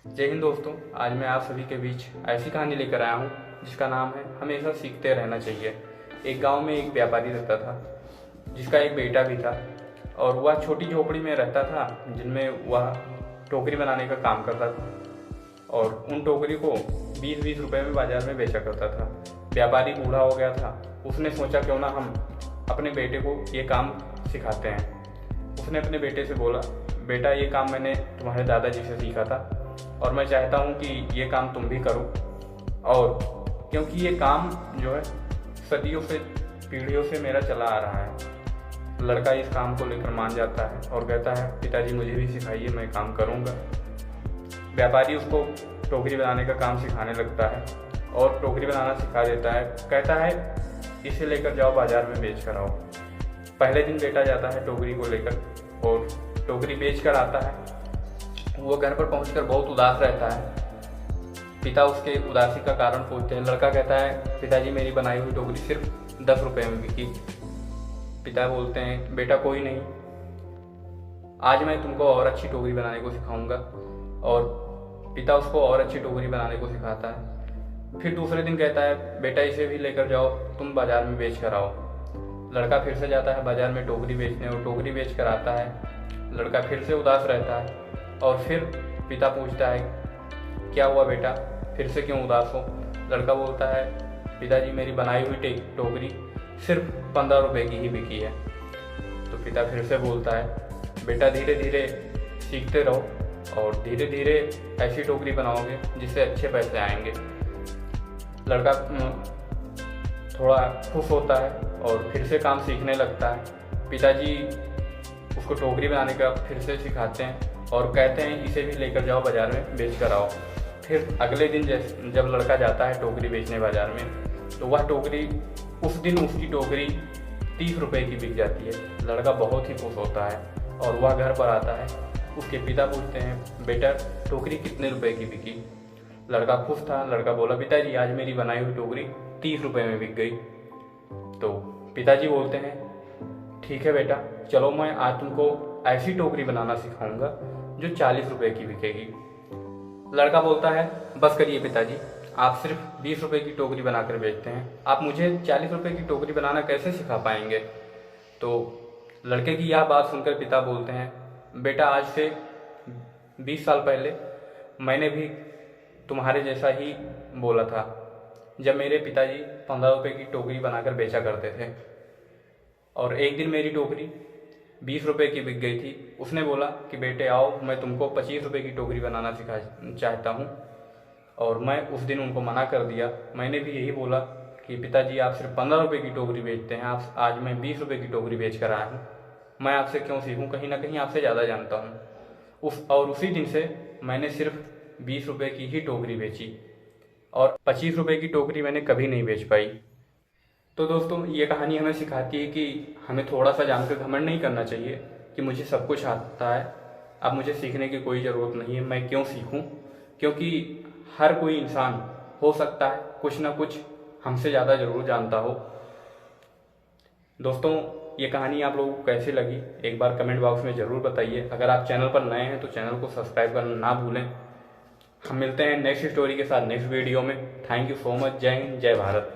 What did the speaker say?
जय हिंद दोस्तों। आज मैं आप सभी के बीच ऐसी कहानी लेकर आया हूँ जिसका नाम है हमेशा सीखते रहना चाहिए। एक गांव में एक व्यापारी रहता था जिसका एक बेटा भी था और वह छोटी झोपड़ी में रहता था जिनमें वह टोकरी बनाने का काम करता था और उन टोकरी को 20-20 रुपए में बाजार में बेचा करता था। व्यापारी बूढ़ा हो गया था। उसने सोचा क्यों ना हम अपने बेटे को ये काम सिखाते हैं। उसने अपने बेटे से बोला, बेटा ये काम मैंने तुम्हारे दादाजी से सीखा था और मैं चाहता हूँ कि ये काम तुम भी करो। और क्योंकि ये काम जो है सदियों से पीढ़ियों से मेरा चला आ रहा है। लड़का इस काम को लेकर मान जाता है और कहता है, पिताजी मुझे भी सिखाइए, मैं काम करूँगा। व्यापारी उसको टोकरी बनाने का काम सिखाने लगता है और टोकरी बनाना सिखा देता है। कहता है, इसे लेकर जाओ बाजार में बेच कर आओ। पहले दिन बेटा जाता है टोकरी को लेकर और टोकरी बेच कर आता है। वो घर पर पहुंचकर बहुत उदास रहता है। पिता उसके उदासी का कारण पूछते हैं। लड़का कहता है, पिताजी मेरी बनाई हुई टोकरी सिर्फ 10 रुपए में बिकी। पिता बोलते हैं, बेटा कोई नहीं, आज मैं तुमको और अच्छी टोकरी बनाने को सिखाऊंगा। और पिता उसको और अच्छी टोकरी बनाने को सिखाता है। फिर दूसरे दिन कहता है, बेटा इसे भी लेकर जाओ, तुम बाजार में बेच कर आओ। लड़का फिर से जाता है बाजार में टोकरी बेचने और टोकरी बेच कर आता है। लड़का फिर से उदास रहता है और फिर पिता पूछता है, क्या हुआ बेटा, फिर से क्यों उदास हो? लड़का बोलता है, पिताजी मेरी बनाई हुई टोकरी सिर्फ 15 रुपए की ही बिकी है। तो पिता फिर से बोलता है, बेटा धीरे धीरे सीखते रहो और धीरे धीरे ऐसी टोकरी बनाओगे जिससे अच्छे पैसे आएंगे। लड़का थोड़ा खुश होता है और फिर से काम सीखने लगता है। पिताजी उसको टोकरी बनाने का फिर से सिखाते हैं और कहते हैं, इसे भी लेकर जाओ बाजार में बेच कर आओ। फिर अगले दिन जब लड़का जाता है टोकरी बेचने बाजार में, तो वह टोकरी उस दिन उसकी टोकरी 30 रुपए की बिक जाती है। लड़का बहुत ही खुश होता है और वह घर पर आता है। उसके पिता पूछते हैं, बेटा टोकरी कितने रुपए की बिकी? लड़का खुश था। लड़का बोला, पिताजी आज मेरी बनाई हुई टोकरी 30 रुपए में बिक गई। तो पिताजी बोलते हैं, ठीक है बेटा, चलो मैं आज तुमको ऐसी टोकरी बनाना सिखाऊंगा जो 40 रुपए की बिकेगी। लड़का बोलता है, बस करिए पिताजी, आप सिर्फ 20 रुपए की टोकरी बनाकर बेचते हैं, आप मुझे 40 रुपए की टोकरी बनाना कैसे सिखा पाएंगे? तो लड़के की यह बात सुनकर पिता बोलते हैं, बेटा आज से 20 साल पहले मैंने भी तुम्हारे जैसा ही बोला था, जब मेरे पिताजी 15 रुपए की टोकरी बनाकर बेचा करते थे और एक दिन मेरी टोकरी 20 रुपए की बिक गई थी। उसने बोला कि बेटे आओ, मैं तुमको 25 रुपए की टोकरी बनाना सिखा चाहता हूँ। और मैं उस दिन उनको मना कर दिया। मैंने भी यही बोला कि पिताजी आप सिर्फ 15 रुपए की टोकरी बेचते हैं, आप आज मैं 20 रुपए की टोकरी बेच कर आया हूँ। मैं आपसे क्यों सीखूँ, कहीं ना कहीं आपसे ज़्यादा जानता हूँ। उसी दिन से मैंने सिर्फ 20 रुपए की ही टोकरी बेची और 25 रुपए की टोकरी मैंने कभी नहीं बेच पाई। तो दोस्तों, ये कहानी हमें सिखाती है कि हमें थोड़ा सा जानकर घमंड नहीं करना चाहिए कि मुझे सब कुछ आता है, अब मुझे सीखने की कोई ज़रूरत नहीं है, मैं क्यों सीखूं? क्योंकि हर कोई इंसान हो सकता है कुछ ना कुछ हमसे ज़्यादा ज़रूर जानता हो। दोस्तों, ये कहानी आप लोगों को कैसी लगी एक बार कमेंट बॉक्स में ज़रूर बताइए। अगर आप चैनल पर नए हैं तो चैनल को सब्सक्राइब करना ना भूलें। हम मिलते हैं नेक्स्ट स्टोरी के साथ नेक्स्ट वीडियो में। Thank you so much. जय हिंद, जय भारत।